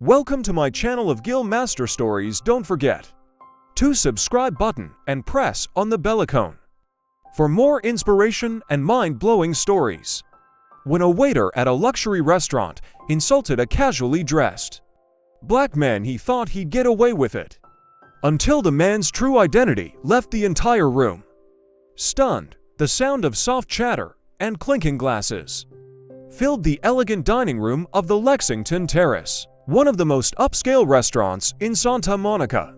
Welcome to my channel of Gill Master Stories. Don't forget to subscribe button and press on the bell icon for more inspiration and mind-blowing stories. When a waiter at a luxury restaurant insulted a casually dressed black man, he thought he'd get away with it, until the man's true identity left the entire room. Stunned, the sound of soft chatter and clinking glasses filled the elegant dining room of the Lexington Terrace, one of the most upscale restaurants in Santa Monica.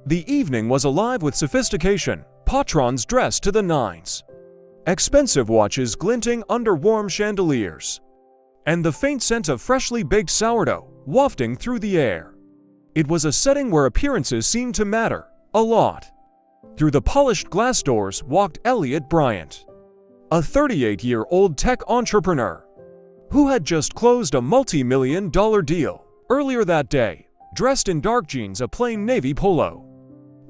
The evening was alive with sophistication, patrons dressed to the nines, expensive watches glinting under warm chandeliers, and the faint scent of freshly baked sourdough wafting through the air. It was a setting where appearances seemed to matter a lot. Through the polished glass doors walked Elliot Bryant, a 38-year-old tech entrepreneur who had just closed a multi-million-dollar deal earlier that day, dressed in dark jeans, a plain navy polo,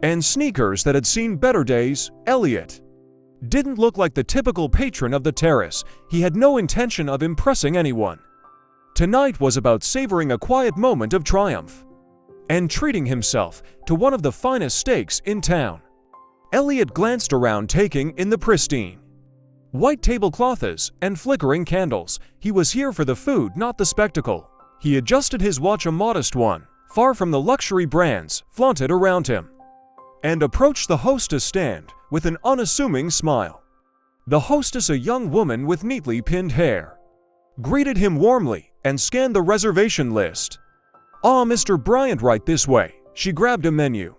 and sneakers that had seen better days. Elliot didn't look like the typical patron of the terrace. He had no intention of impressing anyone. Tonight was about savoring a quiet moment of triumph and treating himself to one of the finest steaks in town. Elliot glanced around, taking in the pristine white tablecloths and flickering candles. He was here for the food, not the spectacle. He adjusted his watch, a modest one, far from the luxury brands flaunted around him, and approached the hostess stand with an unassuming smile. The hostess, a young woman with neatly pinned hair, greeted him warmly and scanned the reservation list. "Ah, Mr. Bryant, right this way." She grabbed a menu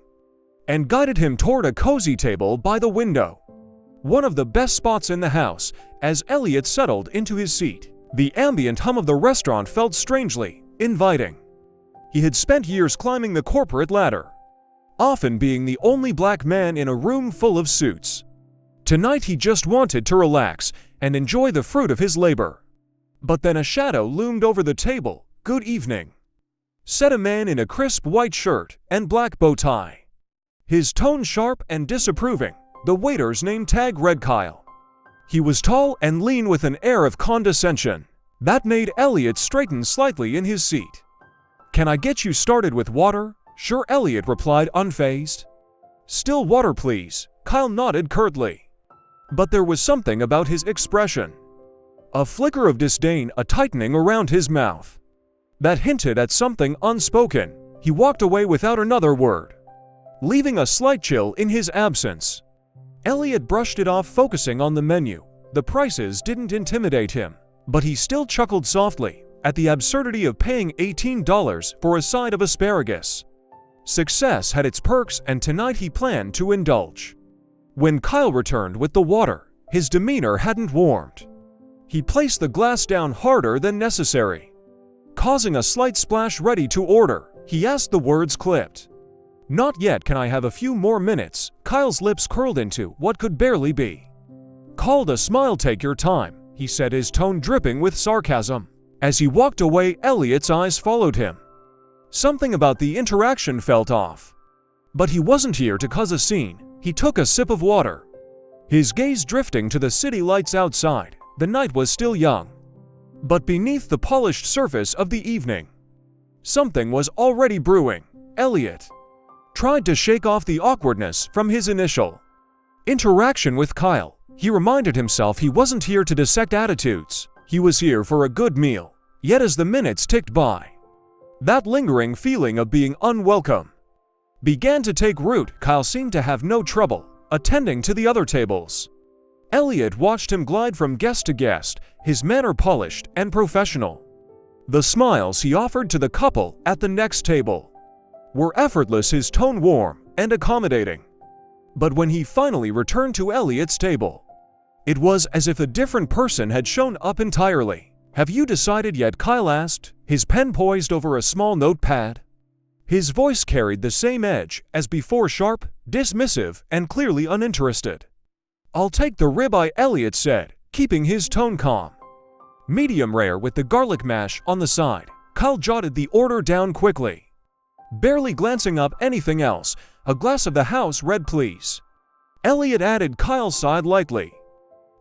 and guided him toward a cozy table by the window, one of the best spots in the house. As Elliot settled into his seat, the ambient hum of the restaurant felt strangely inviting. He had spent years climbing the corporate ladder, often being the only black man in a room full of suits. Tonight he just wanted to relax and enjoy the fruit of his labor. But then a shadow loomed over the table. "Good evening," said a man in a crisp white shirt and black bow tie, his tone sharp and disapproving. The waiter's name tag read Kyle. He was tall and lean with an air of condescension that made Elliot straighten slightly in his seat. "Can I get you started with water?" "Sure," Elliot replied, unfazed. "Still water, please." Kyle nodded curtly, but there was something about his expression, a flicker of disdain, a tightening around his mouth, that hinted at something unspoken. He walked away without another word, leaving a slight chill in his absence. Elliot brushed it off, focusing on the menu. The prices didn't intimidate him, but he still chuckled softly at the absurdity of paying $18 for a side of asparagus. Success had its perks, and tonight he planned to indulge. When Kyle returned with the water, his demeanor hadn't warmed. He placed the glass down harder than necessary, causing a slight splash. "Ready to order?" he asked, the words clipped. "Not yet. Can I have a few more minutes?" Kyle's lips curled into what could barely be called a smile. "Take your time," he said, his tone dripping with sarcasm. As he walked away, Elliot's eyes followed him. Something about the interaction felt off, but he wasn't here to cause a scene. He took a sip of water, his gaze drifting to the city lights outside. The night was still young, but beneath the polished surface of the evening, something was already brewing. Elliot tried to shake off the awkwardness from his initial interaction with Kyle. He reminded himself he wasn't here to dissect attitudes. He was here for a good meal. Yet as the minutes ticked by, that lingering feeling of being unwelcome began to take root. Kyle seemed to have no trouble attending to the other tables. Elliot watched him glide from guest to guest, his manner polished and professional. The smiles he offered to the couple at the next table were effortless, his tone warm and accommodating. But when he finally returned to Elliot's table, it was as if a different person had shown up entirely. "Have you decided yet?" Kyle asked, his pen poised over a small notepad. His voice carried the same edge as before, sharp, dismissive, and clearly uninterested. "I'll take the ribeye," Elliot said, keeping his tone calm. "Medium rare with the garlic mash on the side." Kyle jotted the order down quickly, barely glancing up anything else. "A glass of the house red, please." Elliot added Kyle's side lightly,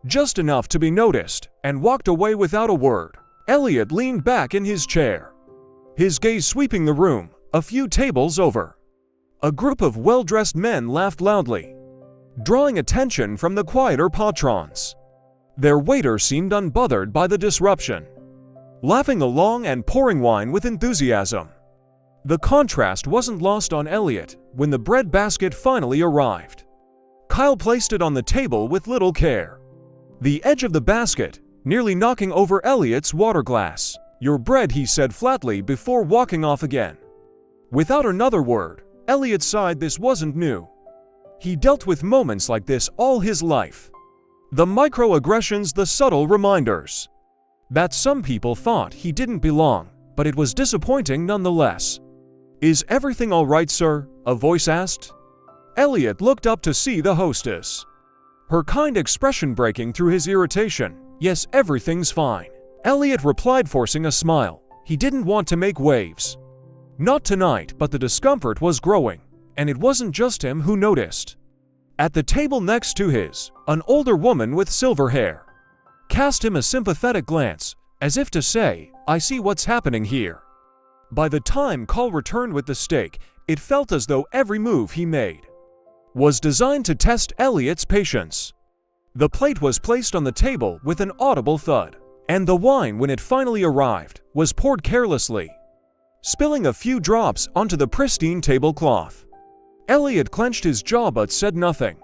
just enough to be noticed, and walked away without a word. Elliot leaned back in his chair, his gaze sweeping the room, a few tables over. A group of well-dressed men laughed loudly, drawing attention from the quieter patrons. Their waiter seemed unbothered by the disruption, laughing along and pouring wine with enthusiasm. The contrast wasn't lost on Elliot when the bread basket finally arrived. Kyle placed it on the table with little care, the edge of the basket nearly knocking over Elliot's water glass. "Your bread," he said flatly before walking off again. Without another word, Elliot sighed. This wasn't new. He dealt with moments like this all his life. The microaggressions, the subtle reminders that some people thought he didn't belong, but it was disappointing nonetheless. "Is everything all right, sir?" a voice asked. Elliot looked up to see the hostess, her kind expression breaking through his irritation. "Yes, everything's fine," Elliot replied, forcing a smile. He didn't want to make waves. Not tonight, but the discomfort was growing, and it wasn't just him who noticed. At the table next to his, an older woman with silver hair cast him a sympathetic glance, as if to say, "I see what's happening here." By the time Kyle returned with the steak, it felt as though every move he made was designed to test Elliot's patience. The plate was placed on the table with an audible thud, and the wine, when it finally arrived, was poured carelessly, spilling a few drops onto the pristine tablecloth. Elliot clenched his jaw but said nothing.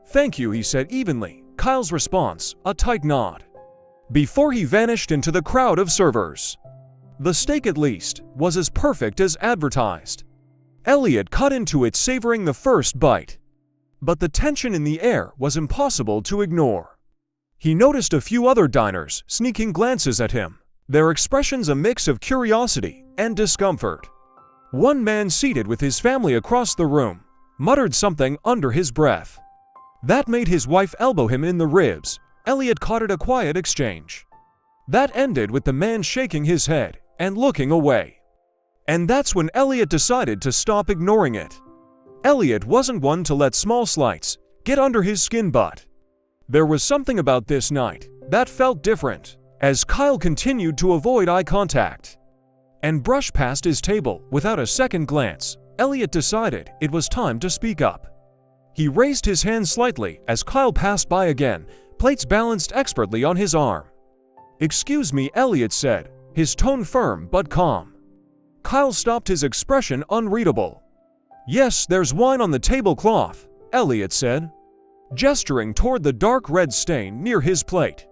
"Thank you," he said evenly. Kyle's response, a tight nod, before he vanished into the crowd of servers. The steak, at least, was as perfect as advertised. Elliot cut into it, savoring the first bite. But the tension in the air was impossible to ignore. He noticed a few other diners sneaking glances at him, their expressions a mix of curiosity and discomfort. One man, seated with his family across the room, muttered something under his breath that made his wife elbow him in the ribs. Elliot caught it, a quiet exchange that ended with the man shaking his head and looking away. And that's when Elliot decided to stop ignoring it. Elliot wasn't one to let small slights get under his skin, but there was something about this night that felt different. As Kyle continued to avoid eye contact and brush past his table without a second glance, Elliot decided it was time to speak up. He raised his hand slightly as Kyle passed by again, plates balanced expertly on his arm. "Excuse me," Elliot said, his tone firm but calm. Kyle stopped, his expression unreadable. "Yes, there's wine on the tablecloth," Elliot said, gesturing toward the dark red stain near his plate.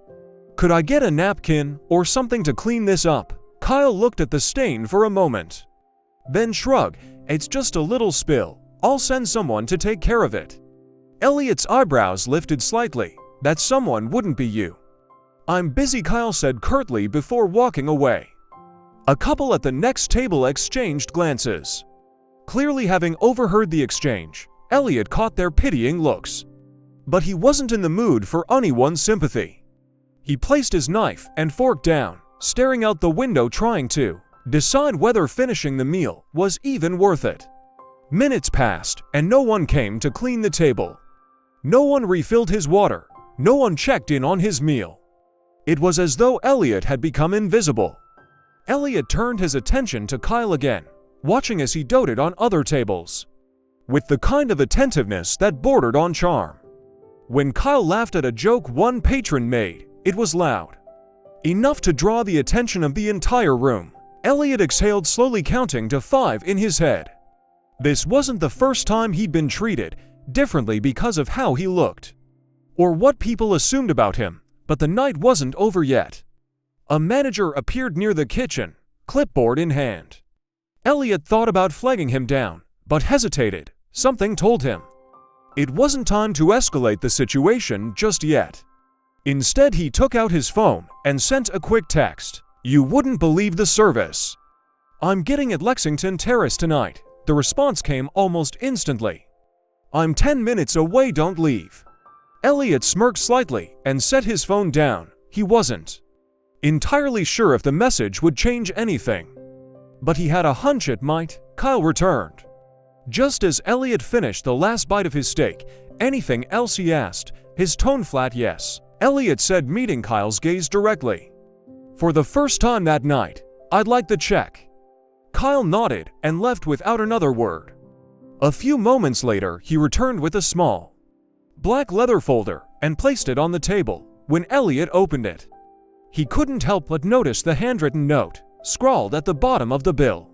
"Could I get a napkin or something to clean this up?" Kyle looked at the stain for a moment, then shrugged. "It's just a little spill. I'll send someone to take care of it." Elliot's eyebrows lifted slightly. "That someone wouldn't be you." "I'm busy," Kyle said curtly before walking away. A couple at the next table exchanged glances. Clearly having overheard the exchange, Elliot caught their pitying looks. But he wasn't in the mood for anyone's sympathy. He placed his knife and fork down, staring out the window, trying to decide whether finishing the meal was even worth it. Minutes passed, and no one came to clean the table. No one refilled his water. No one checked in on his meal. It was as though Elliot had become invisible. Elliot turned his attention to Kyle again, watching as he doted on other tables, with the kind of attentiveness that bordered on charm. When Kyle laughed at a joke one patron made, it was loud enough to draw the attention of the entire room. Elliot exhaled, slowly counting to 5 in his head. This wasn't the first time he'd been treated differently because of how he looked, or what people assumed about him, but the night wasn't over yet. A manager appeared near the kitchen, clipboard in hand. Elliot thought about flagging him down, but hesitated. Something told him it wasn't time to escalate the situation just yet. Instead, he took out his phone and sent a quick text. "You wouldn't believe the service I'm getting at Lexington Terrace tonight." The response came almost instantly. "I'm 10 minutes away, don't leave." Elliot smirked slightly and set his phone down. He wasn't entirely sure if the message would change anything, but he had a hunch it might. Kyle returned just as Elliot finished the last bite of his steak. "Anything else?" he asked, his tone flat. "Yes," Elliot said, meeting Kyle's gaze directly. "For the first time that night, I'd like the check." Kyle nodded and left without another word. A few moments later, he returned with a small, black leather folder and placed it on the table. When Elliot opened it, he couldn't help but notice the handwritten note, scrawled at the bottom of the bill.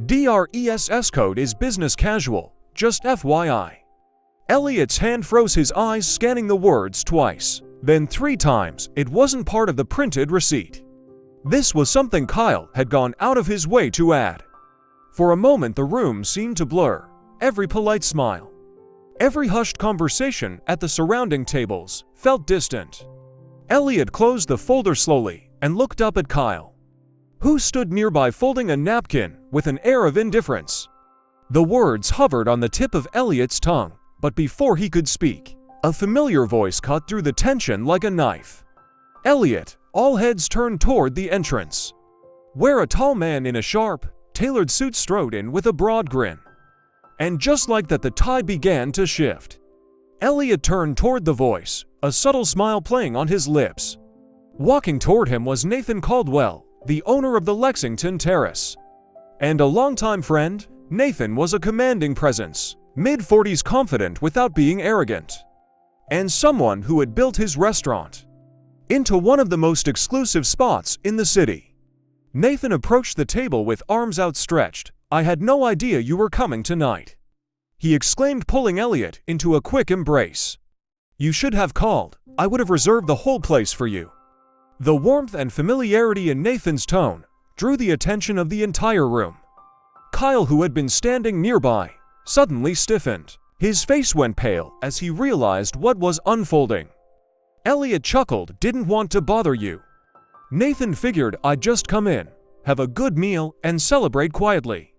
"DRESS code is business casual, just FYI." Elliot's hand froze, his eyes scanning the words twice, then 3 times. It wasn't part of the printed receipt. This was something Kyle had gone out of his way to add. For a moment the room seemed to blur. Every polite smile, every hushed conversation at the surrounding tables felt distant. Elliot closed the folder slowly and looked up at Kyle, who stood nearby folding a napkin with an air of indifference. The words hovered on the tip of Elliot's tongue, but before he could speak, a familiar voice cut through the tension like a knife. "Elliot!" All heads turned toward the entrance, where a tall man in a sharp, tailored suit strode in with a broad grin. And just like that, the tide began to shift. Elliot turned toward the voice, a subtle smile playing on his lips. Walking toward him was Nathan Caldwell, the owner of the Lexington Terrace. And a longtime friend, Nathan was a commanding presence, mid-40s, confident without being arrogant, and someone who had built his restaurant into one of the most exclusive spots in the city. Nathan approached the table with arms outstretched. "I had no idea you were coming tonight," he exclaimed, pulling Elliot into a quick embrace. "You should have called. I would have reserved the whole place for you." The warmth and familiarity in Nathan's tone drew the attention of the entire room. Kyle, who had been standing nearby, suddenly stiffened. His face went pale as he realized what was unfolding. Elliot chuckled. "Didn't want to bother you." Nathan figured I'd just come in, have a good meal, and celebrate quietly.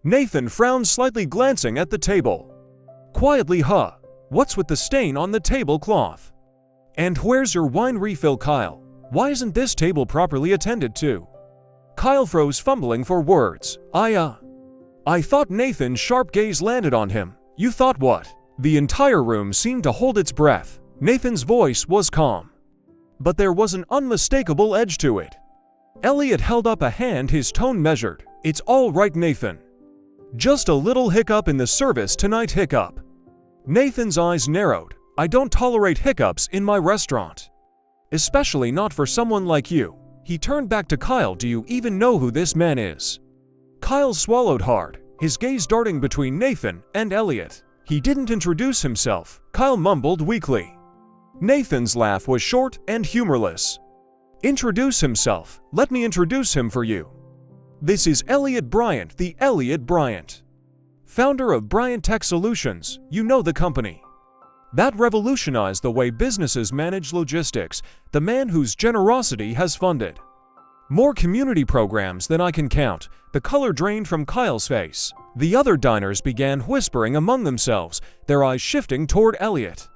Nathan frowned slightly, glancing at the table. Quietly, "Huh? What's with the stain on the tablecloth? And where's your wine refill, Kyle? Why isn't this table properly attended to?" Kyle froze, fumbling for words. I thought." Nathan's sharp gaze landed on him. "You thought what?" The entire room seemed to hold its breath. Nathan's voice was calm, but there was an unmistakable edge to it. Elliot held up a hand, his tone measured. "It's all right, Nathan. Just a little hiccup in the service tonight." "Hiccup?" Nathan's eyes narrowed. "I don't tolerate hiccups in my restaurant. Especially not for someone like you." He turned back to Kyle. "Do you even know who this man is?" Kyle swallowed hard, his gaze darting between Nathan and Elliot. "He didn't introduce himself," Kyle mumbled weakly. Nathan's laugh was short and humorless. "Introduce himself? Let me introduce him for you. This is Elliot Bryant, the Elliot Bryant, founder of Bryant Tech Solutions. You know the company that revolutionized the way businesses manage logistics, the man whose generosity has funded more community programs than I can count." The color drained from Kyle's face. The other diners began whispering among themselves, their eyes shifting toward Elliot.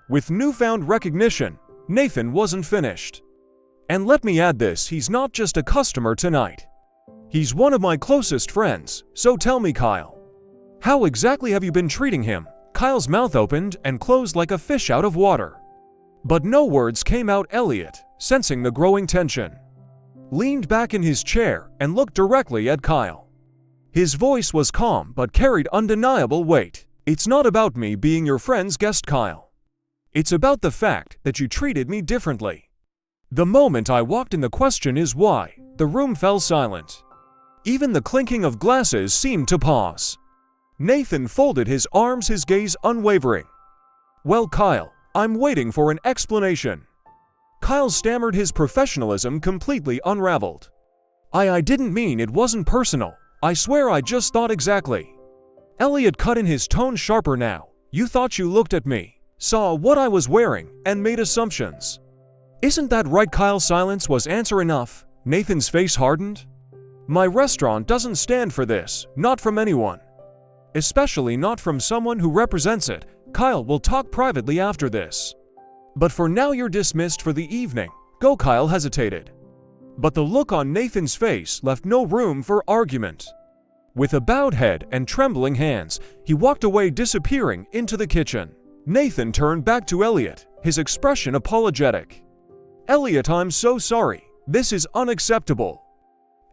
With newfound recognition, Nathan wasn't finished. "And let me add this, he's not just a customer tonight. He's one of my closest friends. So tell me, Kyle, how exactly have you been treating him?" Kyle's mouth opened and closed like a fish out of water, but no words came out. Elliot, sensing the growing tension, leaned back in his chair and looked directly at Kyle. His voice was calm but carried undeniable weight. "It's not about me being your friend's guest, Kyle. It's about the fact that you treated me differently the moment I walked in. The question is why." The room fell silent. Even the clinking of glasses seemed to pause. Nathan folded his arms, his gaze unwavering. "Well, Kyle, I'm waiting for an explanation." Kyle stammered, his professionalism completely unraveled. I didn't mean it wasn't personal. I swear I just thought." "Exactly." Elliot cut in, his tone sharper now. "You thought you looked at me, saw what I was wearing, and made assumptions. Isn't that right, Kyle?" Silence was answer enough. Nathan's face hardened. "My restaurant doesn't stand for this, not from anyone. Especially not from someone who represents it. Kyle, we'll talk privately after this. But for now you're dismissed for the evening. Go." Kyle hesitated, but the look on Nathan's face left no room for argument. With a bowed head and trembling hands, he walked away, disappearing into the kitchen. Nathan turned back to Elliot, his expression apologetic. "Elliot, I'm so sorry. This is unacceptable."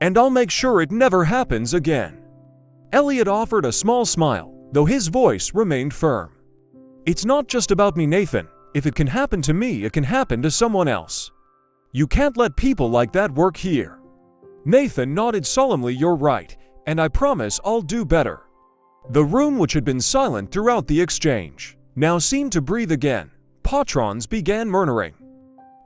And I'll make sure it never happens again." Elliot offered a small smile, though his voice remained firm. "It's not just about me, Nathan. If it can happen to me, it can happen to someone else. You can't let people like that work here." Nathan nodded solemnly. "You're right, and I promise I'll do better." The room, which had been silent throughout the exchange, now seemed to breathe again. Patrons began murmuring,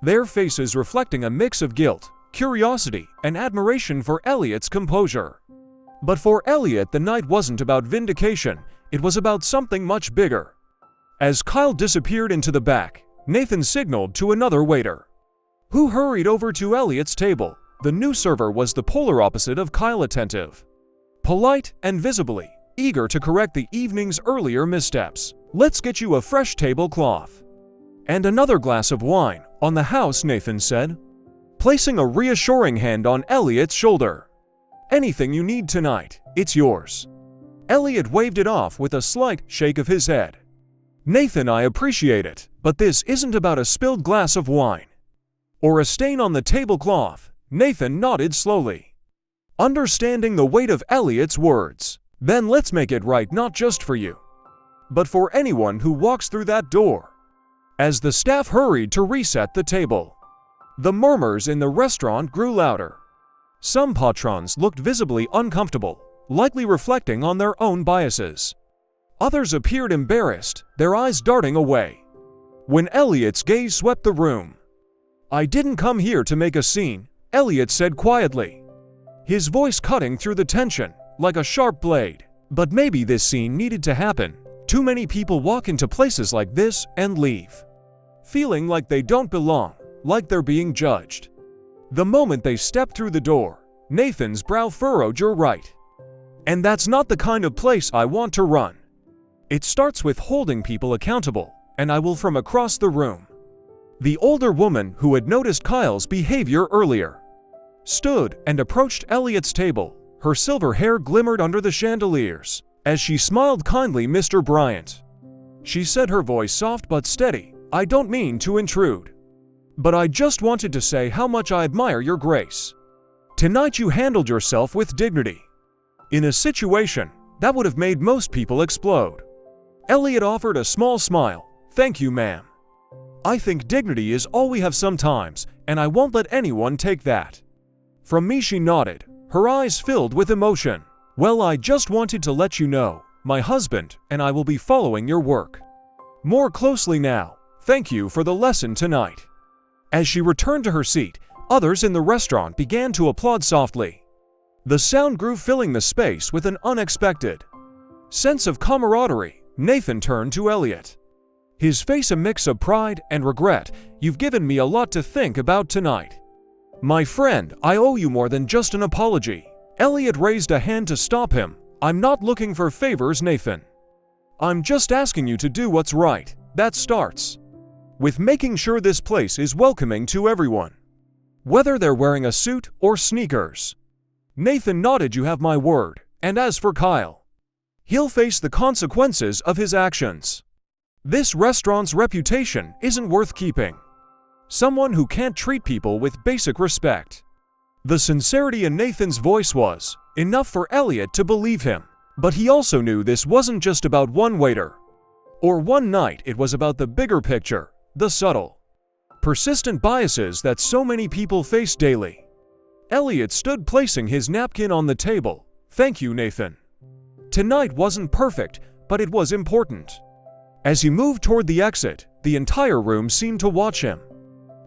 their faces reflecting a mix of guilt, curiosity, and admiration for Elliot's composure. But for Elliot, the night wasn't about vindication, it was about something much bigger. As Kyle disappeared into the back, Nathan signaled to another waiter, who hurried over to Elliot's table. The new server was the polar opposite of Kyle, attentive, polite, and visibly eager to correct the evening's earlier missteps. "Let's get you a fresh tablecloth. And another glass of wine, on the house," Nathan said, placing a reassuring hand on Elliot's shoulder. "Anything you need tonight, it's yours." Elliot waved it off with a slight shake of his head. "Nathan, I appreciate it, but this isn't about a spilled glass of wine or a stain on the tablecloth." Nathan nodded slowly, understanding the weight of Elliot's words. "Then let's make it right, not just for you, but for anyone who walks through that door." As the staff hurried to reset the table, the murmurs in the restaurant grew louder. Some patrons looked visibly uncomfortable, likely reflecting on their own biases. Others appeared embarrassed, their eyes darting away. When Elliot's gaze swept the room, "I didn't come here to make a scene," Elliot said quietly, his voice cutting through the tension like a sharp blade. "But maybe this scene needed to happen. Too many people walk into places like this and leave, feeling like they don't belong, like they're being judged. The moment they step through the door," Nathan's brow furrowed, "you're right. And that's not the kind of place I want to run. It starts with holding people accountable, and I will." From across the room, the older woman who had noticed Kyle's behavior earlier stood and approached Elliot's table. Her silver hair glimmered under the chandeliers as she smiled kindly. "Mr. Bryant," she said, her voice soft but steady, "I don't mean to intrude, but I just wanted to say how much I admire your grace. Tonight you handled yourself with dignity. In a situation that would have made most people explode." Elliot offered a small smile. "Thank you, ma'am. I think dignity is all we have sometimes, and I won't let anyone take that from me." She nodded, her eyes filled with emotion. "Well, I just wanted to let you know, my husband and I will be following your work more closely now. Thank you for the lesson tonight." As she returned to her seat, others in the restaurant began to applaud softly. The sound grew, filling the space with an unexpected sense of camaraderie. Nathan turned to Elliot, his face a mix of pride and regret. "You've given me a lot to think about tonight, my friend. I owe you more than just an apology." Elliot raised a hand to stop him. "I'm not looking for favors, Nathan. I'm just asking you to do what's right. That starts with making sure this place is welcoming to everyone, whether they're wearing a suit or sneakers." Nathan nodded. "You have my word. And as for Kyle, he'll face the consequences of his actions. This restaurant's reputation isn't worth keeping someone who can't treat people with basic respect." The sincerity in Nathan's voice was enough for Elliot to believe him. But he also knew this wasn't just about one waiter or one night. It was about the bigger picture, the subtle, persistent biases that so many people face daily. Elliot stood, placing his napkin on the table. "Thank you, Nathan. Tonight wasn't perfect, but it was important." As he moved toward the exit, the entire room seemed to watch him,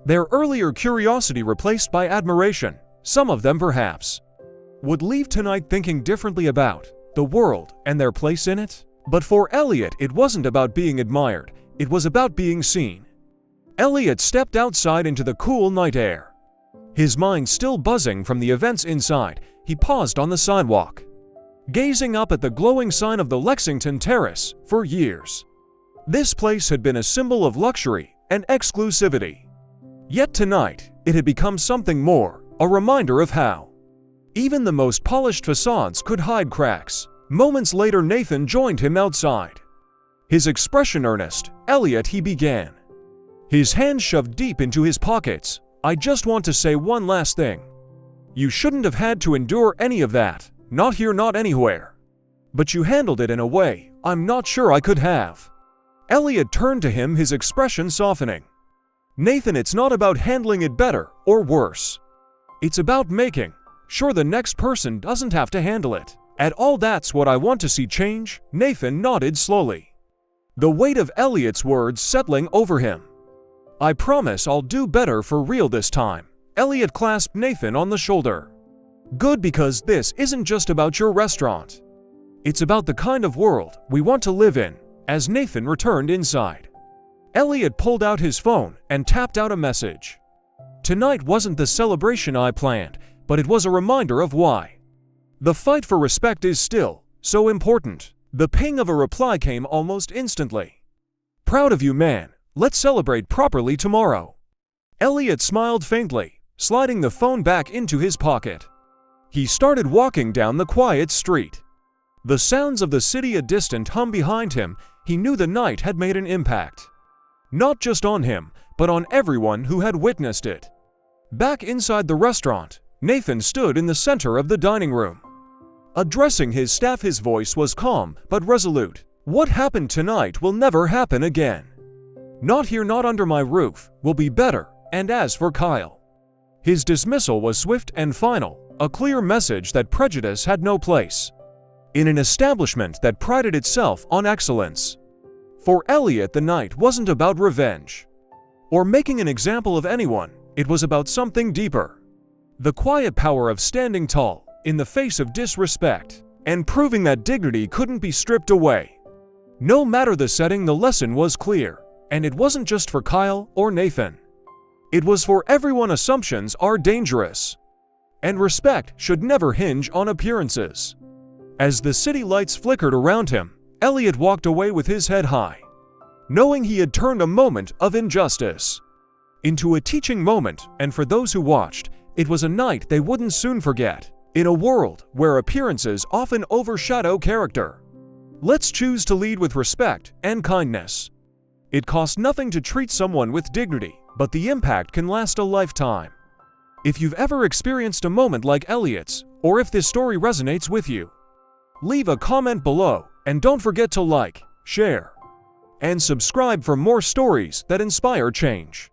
their earlier curiosity replaced by admiration. Some of them perhaps would leave tonight thinking differently about the world and their place in it. But for Elliot, it wasn't about being admired, it was about being seen. Elliot stepped outside into the cool night air, his mind still buzzing from the events inside. He paused on the sidewalk, gazing up at the glowing sign of the Lexington Terrace. For years, this place had been a symbol of luxury and exclusivity. Yet tonight, it had become something more, a reminder of how even the most polished facades could hide cracks. Moments later, Nathan joined him outside, his expression earnest. "Elliot," he began, his hands shoved deep into his pockets, "I just want to say one last thing. You shouldn't have had to endure any of that, not here, not anywhere. But you handled it in a way I'm not sure I could have. Elliot turned to him, his expression softening. Nathan, it's not about handling it better or worse. It's about making sure the next person doesn't have to handle it at all. That's what I want to see change. Nathan nodded slowly, the weight of Elliot's words settling over him. I promise I'll do better for real this time. Elliot clasped Nathan on the shoulder. Good, because this isn't just about your restaurant. It's about the kind of world we want to live in. As Nathan returned inside, Elliot pulled out his phone and tapped out a message. Tonight wasn't the celebration I planned, but it was a reminder of why the fight for respect is still so important. The ping of a reply came almost instantly. Proud of you, man. Let's celebrate properly tomorrow. Elliot smiled faintly, sliding the phone back into his pocket. He started walking down the quiet street. The sounds of the city, a distant hum behind him. He knew the night had made an impact. Not just on him, but on everyone who had witnessed it. Back inside the restaurant, Nathan stood in the center of the dining room. Addressing his staff, his voice was calm but resolute. What happened tonight will never happen again. Not here, not under my roof, will be better. And as for Kyle, his dismissal was swift and final, a clear message that prejudice had no place in an establishment that prided itself on excellence. For Elliot, the night wasn't about revenge or making an example of anyone. It was about something deeper. The quiet power of standing tall in the face of disrespect and proving that dignity couldn't be stripped away. No matter the setting, the lesson was clear. And it wasn't just for Kyle or Nathan. It was for everyone. Assumptions are dangerous, and respect should never hinge on appearances. As the city lights flickered around him, Elliot walked away with his head high, knowing he had turned a moment of injustice into a teaching moment, and for those who watched, it was a night they wouldn't soon forget. In a world where appearances often overshadow character, let's choose to lead with respect and kindness. It costs nothing to treat someone with dignity, but the impact can last a lifetime. If you've ever experienced a moment like Elliot's, or if this story resonates with you, leave a comment below, and don't forget to like, share, and subscribe for more stories that inspire change.